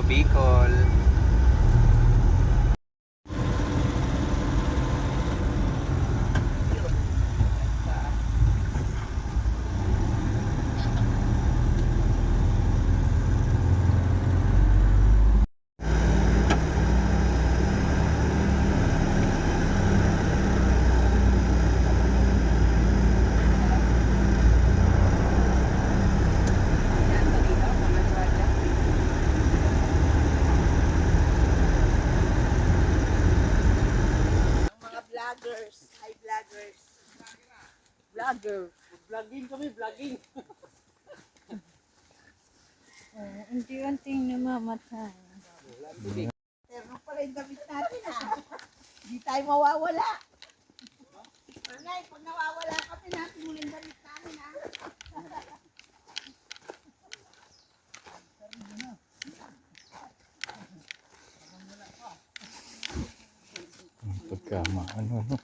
Bicol. Vloggers, hi vloggers. Vlogger. Vlogging kami, vlogging. Unti-unting namamatay. Pero pala yung damit natin Hindi tayo mawawala. Panay, pag nawawala kami natin muna yung damit namin Pagkamaano, no?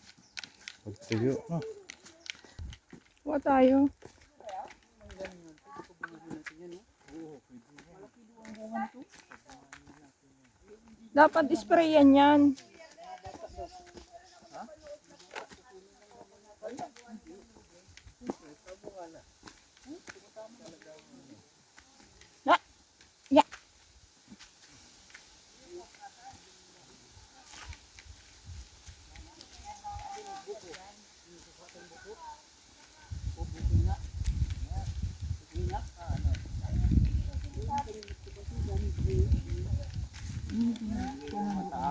Pagtuyo, no? Kuha tayo. Dapat isprayan yan. Na, ya.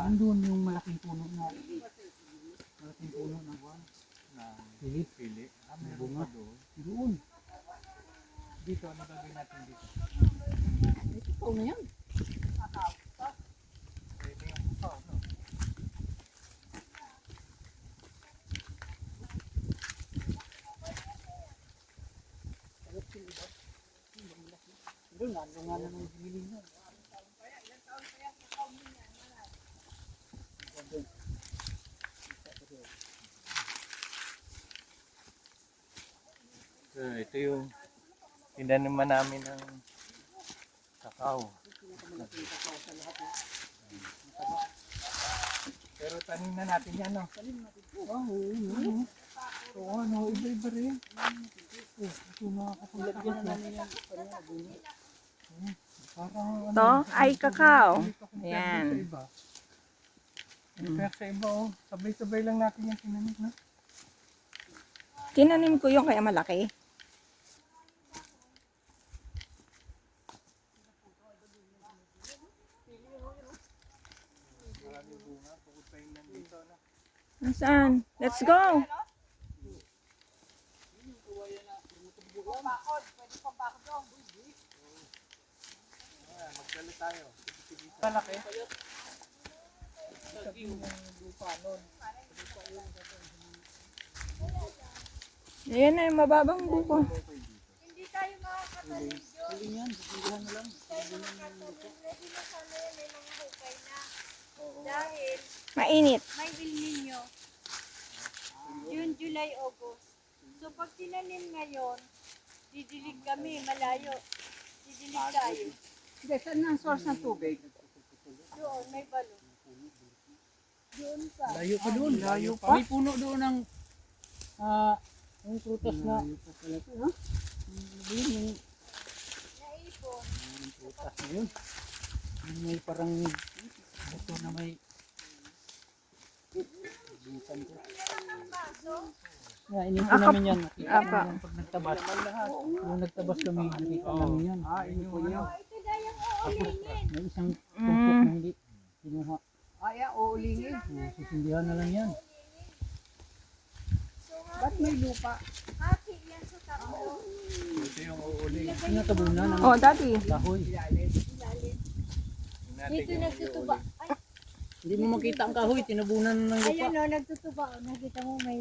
Andun yung malaking puno na. Malaking puno na buwan. Pilit. May bunga doon. Doon. Dito, ano gagawin natin dito? Ito na yan. Pwede yung pupaw, no? Doon, nandun nga na ng giling na. So, ito yung tinaniman namin ng kakao. Pero tanim na natin yan, no? Oo, ano, iba-iba rin. Ito nakakapagyan na namin yan. Parang To ay kakao. Ayan. Kaya sa iba, sabay-sabay lang natin yung tinanim, no? Tinanim ko yung kaya malaki. Nasaan? Let's go! Magdala tayo. Malaki. Sabi yung lupa nun. Ayan na yung mababang buko. Hindi tayo makakatanim doon. Huling yan, hulihan na lang. Tayo makakatanim na sila sana yan may mga hukay na. Dahil Mainit. may El Nino. June, July, August. So pag tinanim ngayon, didilig kami, malayo. Didilig tayo. Hindi, saan ang source ng tubig? Doon, may balon. Doon pa. Layo pa doon. Layo pa. May puno doon ng yung prutas na. Layo pa pala ito, ha? Yung Naipon. prutas na yun. May parang buto na may butan ko. Ininto namin yan. Nakita Apa. namin yan pag nagtabas. Yung nagtabas kami, nakita namin yan. Ininto yan. Ito na yung uulingin. May isang tumpok na hindi kinuha. Uulingin. Sisindihan na lang yan. Ba't may lupa? Hati yan sa tatlo. Ito yung uuling. Sinatabunan ng Oh, daddy. kahoy. Dito nagtutuba. Ay, Hindi mo makita ang kahoy, tinabunan ng lupa. ayan o, nagtutuba. O, nakita mo may...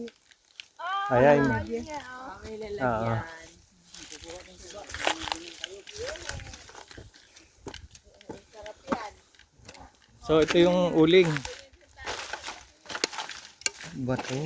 Ayan. Ayun nga o. May Oo. So ito yung uling. Bato.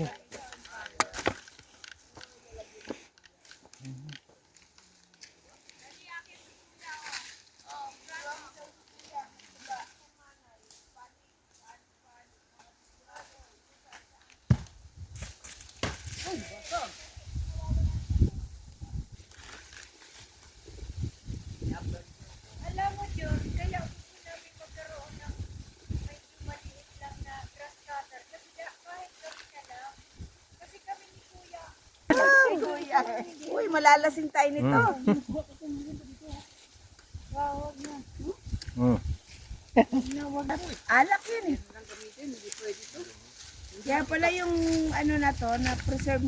Alam mo, John, kaya gusto namin magkaroon ng medyo maliit lang na grass cutter. Kasi kahit kami na lang. Kasi kami ni Kuya. Kuya. Uy, malalasing tayo nito. Wow, wag na. Mm. Alak yun eh. Kaya pala yung ano na to, na preserve,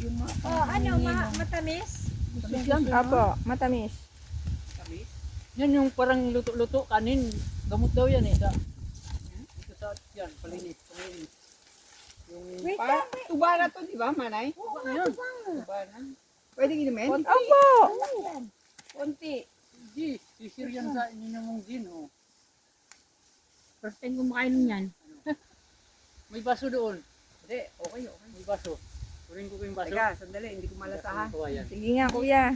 yung mga Oh, ano, panghinom. matamis? Tamis lang. Opo, matamis. Yan yung parang luto-luto, kanin. Gamot daw yan eh. Ito sa yan, palinis. Palinis. Yung Wait Pa, lang. tuba na to, di ba, Manay? ano yan? Tuba na. Pwede inumin? Opo. Konti. Hindi, sisir yan sa inyo mong gin. Oh. First time kumakain niyan. May baso doon. Hindi, okay. May baso. Kunin ko yung baso. Teka, sandali, hindi ko malasahan. Tuwa yan. Sige nga, kuya.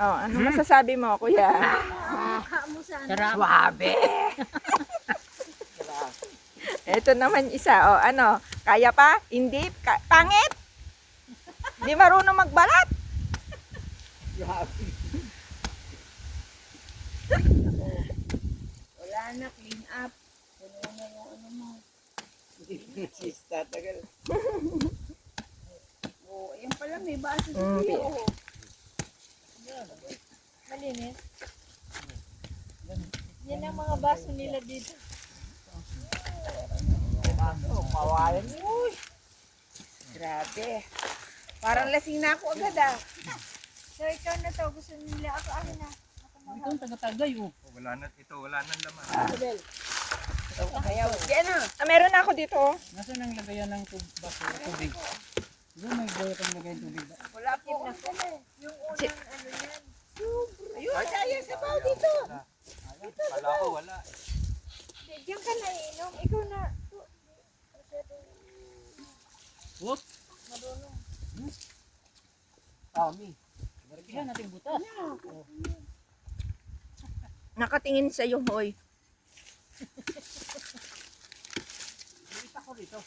Oh, ano masasabi mo, kuya? Mo sana. Sarap. Swabe! Ito naman isa. Oh, ano? Kaya pa? Hindi? Pangit? Di marunong magbalat? Wala na, clean up. Ano na yung ano mo. Hindi na sista, tagal. Oh, ayan pala, may baso sa kuya. Oh. Malinis. Yan ang mga baso nila dito. Oh, kawalan. Uy! Grabe. Parang lasing na ako agad ah. So, ikaw na to. Gusto nila. Ako na. Ito ang taga-tagay. Oh. Wala na nang laman. Ayaw. Yan ah. Ah, meron na ako dito. Oh. Nasaan ang lagayan ng baso? Tubig. Doon may gaya kang lagay ng tubig. Wala po. Yung unang ano yan. Ayun, ayan sa baw dito. Wala ko, wala. Diyan ka na iinom. Ikaw na. Whoop. Marunong. Kami. Barikihan natin butas. Nakatingin sa iyo, hoy. Dito ako rito.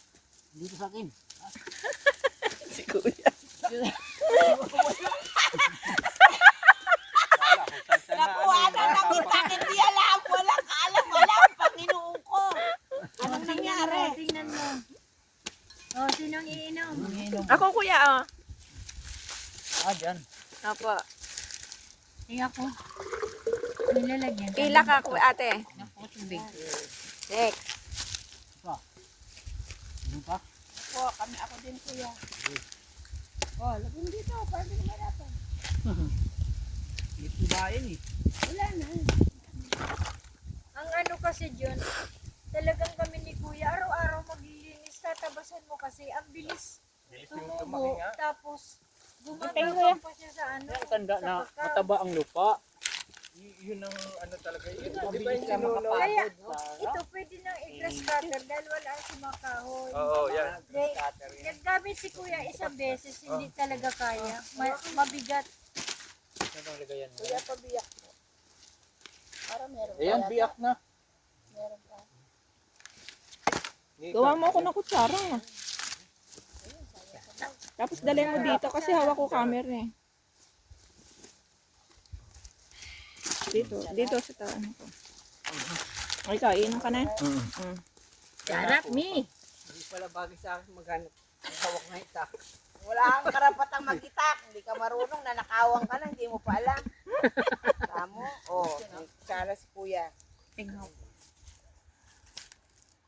Dito sa akin. Si kuya. Nakuhanan na kita, hindi alam. Walang kaalam, Panginoon ko. Anong nangyari? Tingnan mo. Oh, sinong iinom? Ako, kuya, oh. Dyan. Opo. Tingnan ko. Nilalagyan. Pila ka, ate. Ako, tubig. Six. Ano pa? Po, kami ako din kuya. Oh, lagyan dito. Para hindi naman natin. Ito ba yun eh? Wala na. Ang ano kasi John, talagang kami ni Kuya, araw-araw maglilinis, tatabasan mo kasi, ang bilis tumubo, tapos gumagapang pa siya sa ano, Tanda sa na pagka. mataba ang lupa. Yun ang ano talaga. Yun, di ba Mabilis yung ka sinulo? Kaya, makapagod. ito pwede nang i-grass cutter dahil wala si makahoy. Oo, yan. Naggamit si Kuya isang beses, hindi talaga kaya. Mabigat. Ano ang lagayan mo? Kuya, pabiyak po. Para meron. Ayan, biyak na. Meron pa. Gawa mo ako ng kutsara. Tapos dalhin mo dito kasi hawak ko camera eh. Dito sa taan ko. Ay, kain ka na. Sarap ni. Hindi pala bagay sa akin maghanap. Hawak na itak. Wala kang karapatang mag-itak. Hindi ka marunong, nanakawang ka lang, hindi mo pa alam. Tamo? Oh, sala si kuya. Tingnan ko.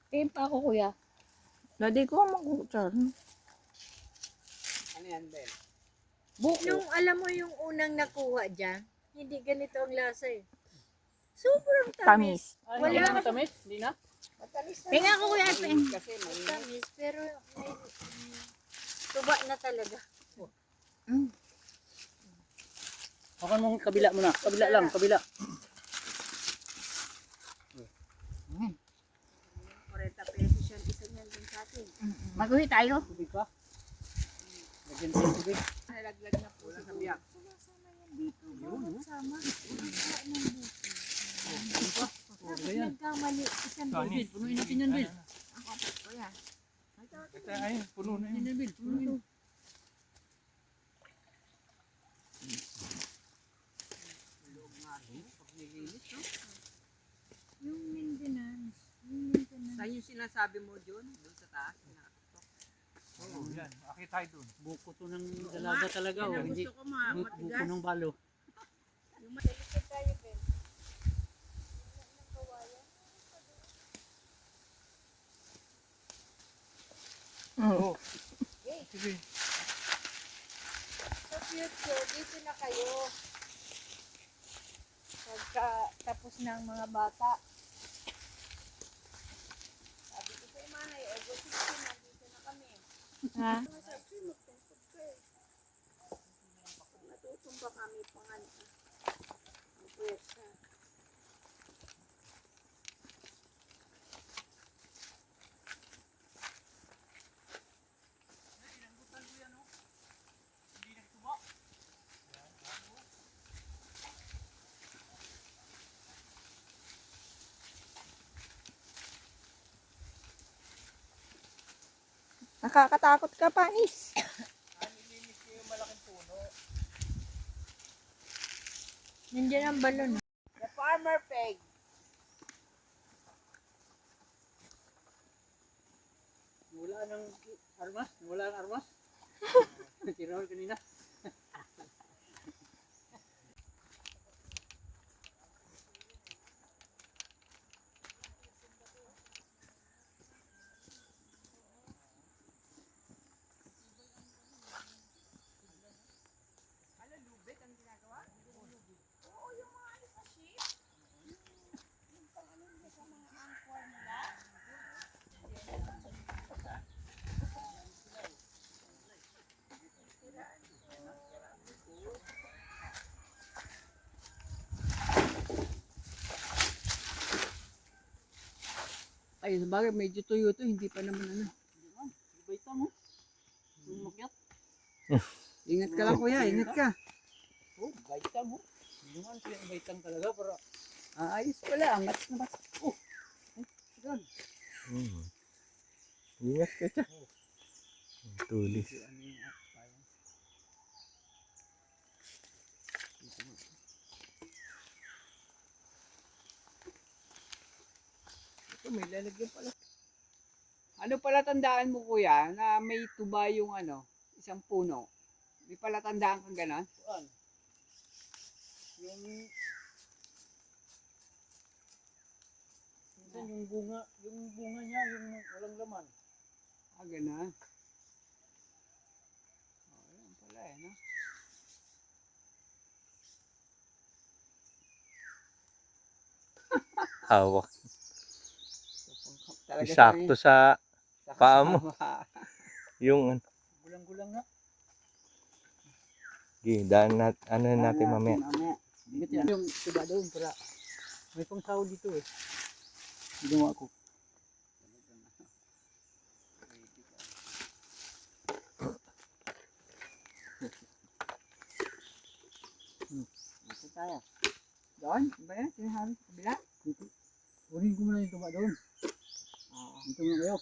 Tingin pa ako kuya. Dadi ko mag-kutsara. Ano yan, Ben? Nung alam mo yung unang nakuha dyan, hindi ganito ang lasa eh. Sobrang tamis. Tamis. Wala na matamis? Hindi na? Matalis na. Tingnan ko kuya. Kasi may Tamis, pero may tuba na talaga. Hakan mo kabila muna. Kabila lang, kabila. 40 pesos yan. Isa niyan din sa atin. Mag-uwi tayo. Tubig ka? Lagyan tayo tubig. Nalaglag na po sa biyak. Sama. Oh, ganyan. Nagkamali. Isang Bill, punuin natin yan, Bill. Ito, ayun, puno na yun. Yan, Bill, punuin. sinasabi mo, John? Doon sa taas? Oo, yan. Akit tayo dun. Buko to ng dalaga talaga. Yan Oh. ang Hindi, gusto ko buko matigas. ng balo. Delikit tayo, Ben. Ng kawayan. Oo. Sige. Sa future, dito na kayo. Pagka tapos ng mga bata. Sabi ko sa imanay, August 16, nandito na kami. Ha? Sabi ko, magtungkod ka eh. Natutumba kami pangan. Ang pwersa. Nakakatakot ka, Panis. Nilinis ko yung malaking puno. Nandiyan ang balon. The farmer peg. Wala ng armas? Wala ng armas? Tinawal kanina. Ay, sabagay, medyo tuyo to, hindi pa naman ano. Baita mo. Umakyat. Ingat ka lang kuya, ingat ka. Oh, baita mo. Hindi naman siya baitang talaga, pero ayos pala, angat na ba? Oh, gan. Ingat ka siya. Tulis. Ito, may lalagyan pala. Ano pala tandaan mo kuya, na may tuba yung ano, isang puno? May pala tandaan kang gano'n? Saan? Yung bunga niya, yung walang laman. Ah, gano'n. Oh, yan pala eh, no? Hawak. Talaga Sakto sa paa mo. kasama. yung Gulang-gulang nga. daan natin mamaya. Ingat yan. Yung tuba doon para may pang sahod dito eh. Ginawa ko. Ito tayo. Doon? Ba yan? Sinasabi sa kabila? Kunin ko muna yung tuba doon. Dito muna kayo.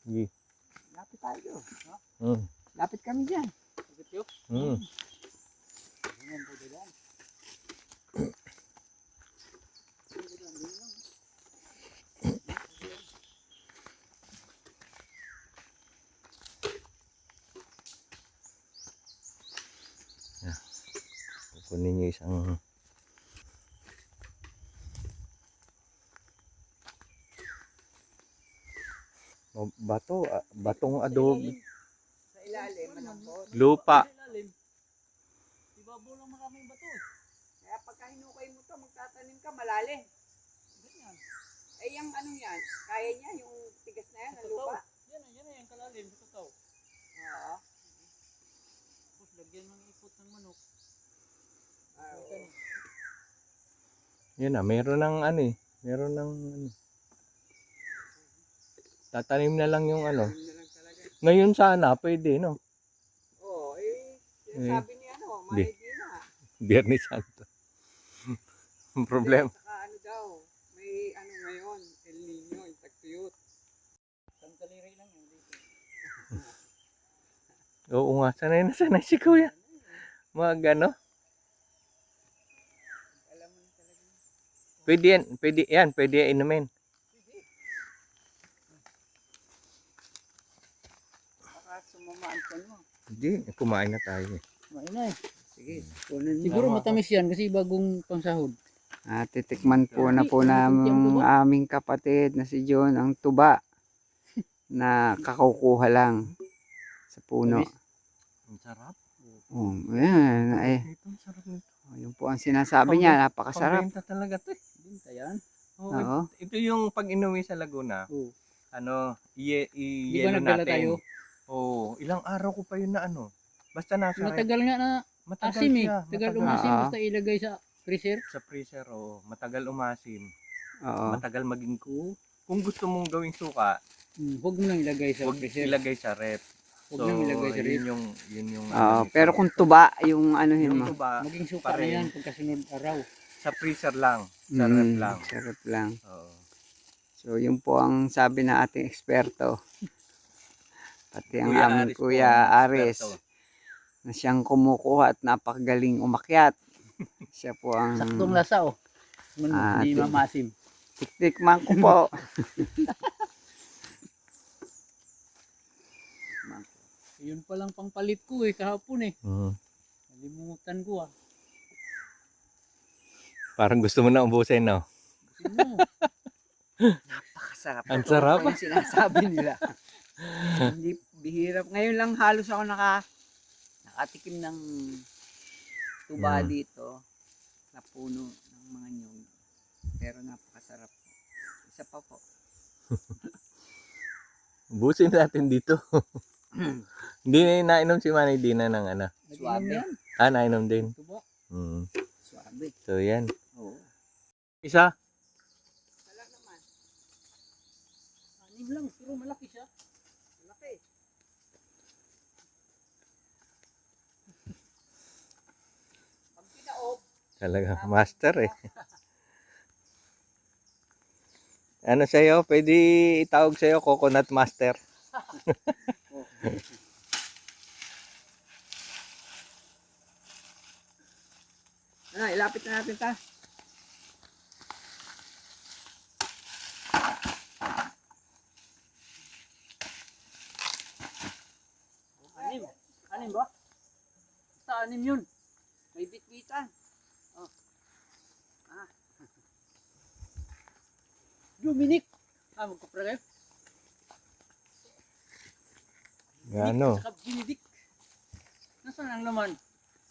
Sige. Lapit tayo doon. Ha? Lapit kami dyan. Lapit yun? Ayan, pwede lang. Kunin niyo isang batong adobe. Sa ilalim, malambot. Lupa. Ibabaw lang maraming bato eh. Kaya pagka hinukay mo to, magtatanim ka, malalim. Ganyan. Eh, yung anong yan? Kaya niya, yung tigas na yan, ang lupa? Yan na yung kalalim. Ito tao. Oo. Tapos lagyan ng ipot ng manok. Oo. Yan meron ng ano eh. Meron ng ano. Tatanim na lang yung ano. Yun na lang talaga. Ngayon sana pwede no. Oo, sinasabi niya ano, Di. Marikina. Biyernes Santo. Ang problema. Saka ano daw, may ano ngayon, El Nino, yung tagtuyot. Sandaliri lang yun dito. Oo nga, sanay na sanay si kuya. Mga ano. Alam mo na talaga. Pwede yan inumin. maantan mo. Hindi, kumain na tayo eh. Kumain na eh. Sige, kunin mo. Siguro matamis yan kasi bagong pangsahod. Titikman po na po Ano itong tiyang ng tuba? aming kapatid na si John ang tuba na kakukuha lang sa puno. Tamis? Ang sarap. Ayan, ay, Ito, ang sarap nito. yun po ang sinasabi niya, napakasarap. Pambenta talaga to eh. Binta yan. Oo, Oo. ito yung pag inuwi sa Laguna, Oo. ano, Di ba i-yelo nagdala natin. tayo? Oo, ilang araw ko pa yun na ano. Basta nasa Matagal nga na matagal asim eh. siya. Tagal Matagal umasim Ah. basta ilagay sa freezer. sa freezer, oo. Matagal umasim. Oo. Matagal maging kung gusto mong gawing suka, Huwag mo nang ilagay sa huwag freezer. ilagay sa rep. Huwag nang ilagay sa ref. yun yung Oo, nito. pero kung tuba, yung anuhin yung mo. tuba, Maging suka pa na rin. yan pagkasunod araw. sa freezer lang, sa rep lang. Sa rep lang. Oo. So, yun po ang sabi ng ating eksperto. Pati ang Kuya aming Aris po, Kuya ang Aris, eksperto. na siyang kumukuha at napakagaling umakyat. Siya po ang Saktong lasa oh. Hindi tig- mamasim. tiktikman ko po. Yun palang pangpalit ko eh kahapon eh. Mhm. Nalimutan ko ah. Parang gusto mo na ubusin, no? Kasi mo. Napakasarap. Ang Totoo sarap. po yung sinasabi nila. Hindi bihirap. Ngayon lang halos ako nakatikim ng tuba dito na puno ng mga nyog. Pero napakasarap. Isa pa po. Ubusin natin dito. Hindi na nainom si Manny Dina ng ano. Nag-inom yan. Nainom din. Tuba. Mhm. Swabe. So, yan. Oo. Isa? Wala naman. Anim lang, pero malaki siya. Malaki. Pag pinaob, Talaga, master eh. Ano sa'yo? Pwede itawag sa'yo Coconut Master. ilapit na natin ta. Anim. Anim ba? Basta anim yun. May bitbitan. Dominic. Magkupra kayo. Gano? Saka Benedict. Nasaan ang laman?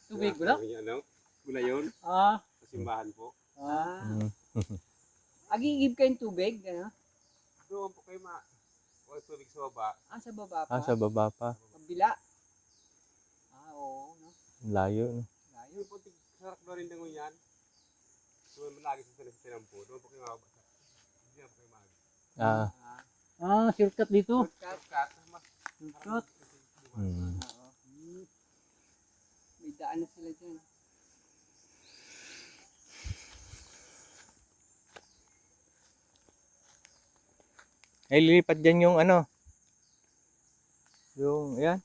Tubig wala? Ano? Gula yun? Ah. Sa simbahan po. Mm. Agigib kayong tubig, ano? Doon po kayo o tubig sa baba. Sa baba pa. Sa baba pa. Kabila. Oo, no? Layo, no? Layo. Yung po, sarap na rin dangon yan. Doon malagi sa tinampo. Doon po kayo mababa. Hindi na po kayo maaga. Shortcut dito. Shortcut. Mas Shortcut. Mm. Oo. May daan na sila dyan. Ay, lilipat dyan yung ano. Yung, yan.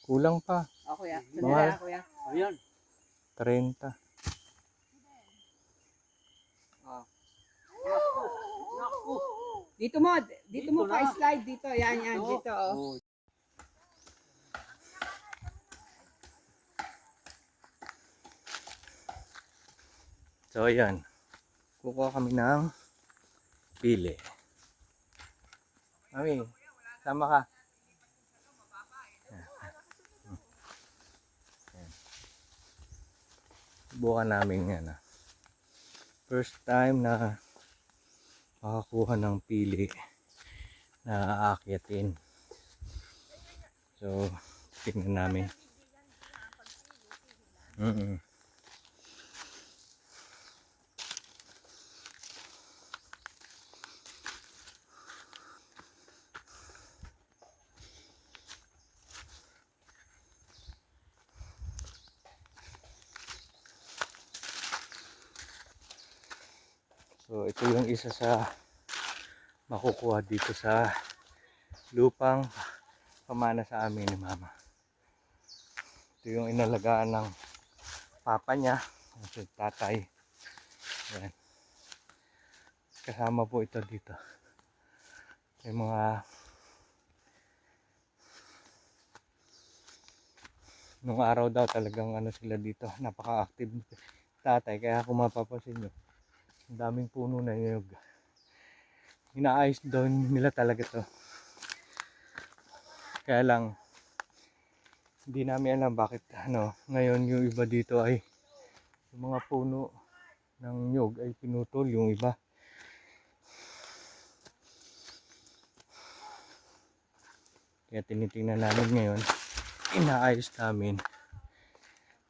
Kulang pa. Ako ya. Mga- Sandali ako ya. Ayan. 30. Naku. Dito mo Dito mo na. pa-slide dito. Yan, dito. Oh. So, ayan. Kukuha kami ng pili. Mami, sama ka. Ayan. Subukan namin yan. First time na makakuha ng pili na aakyatin. So, tingnan namin. So ito yung isa sa makukuha dito sa lupang pamana sa amin ni Mama. Ito yung inalagaan ng papa niya, si tatay. Ayan. Kasama po ito dito. May mga Nung araw daw talagang ano sila dito, napaka-active ni tatay. Kaya kung mapapansin nyo, ang daming puno na niyog. Inaayos daw nila talaga to. Kaya lang, hindi namin alam bakit ngayon yung iba dito ay yung mga puno ng nyog ay pinutol, yung iba. Kaya tinitingnan namin ngayon, inaayos namin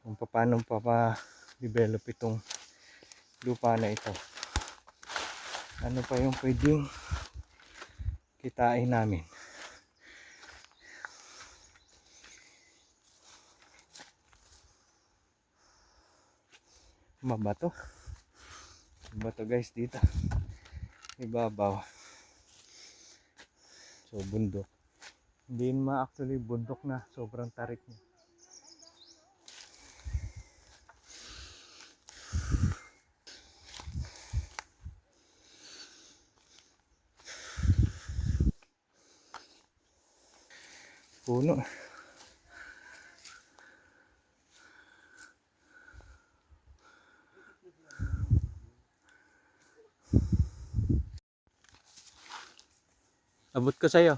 kung paano develop itong lupa na ito. Ano pa yung pwedeng kitain namin. Mabato guys dito, ibabaw. So bundok, hindi naman actually bundok na, sobrang tarik niya. Puno. Abot ko sa'yo.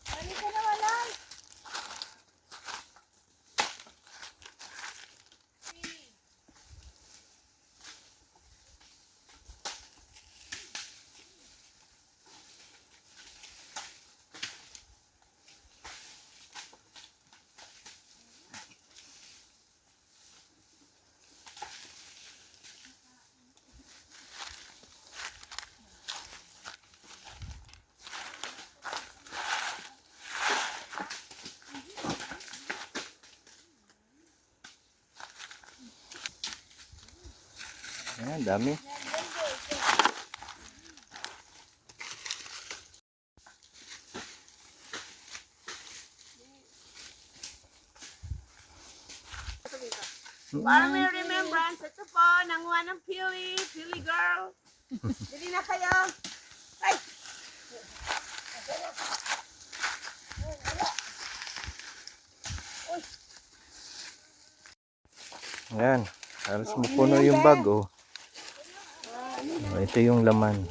Halika na walay. Ayan, dami. Para may remembrance, ito po, nanguha ng Pili girl. Dili na kayo. Ay! Ayan, halos mapuno yung bag, oh. Ito yung laman.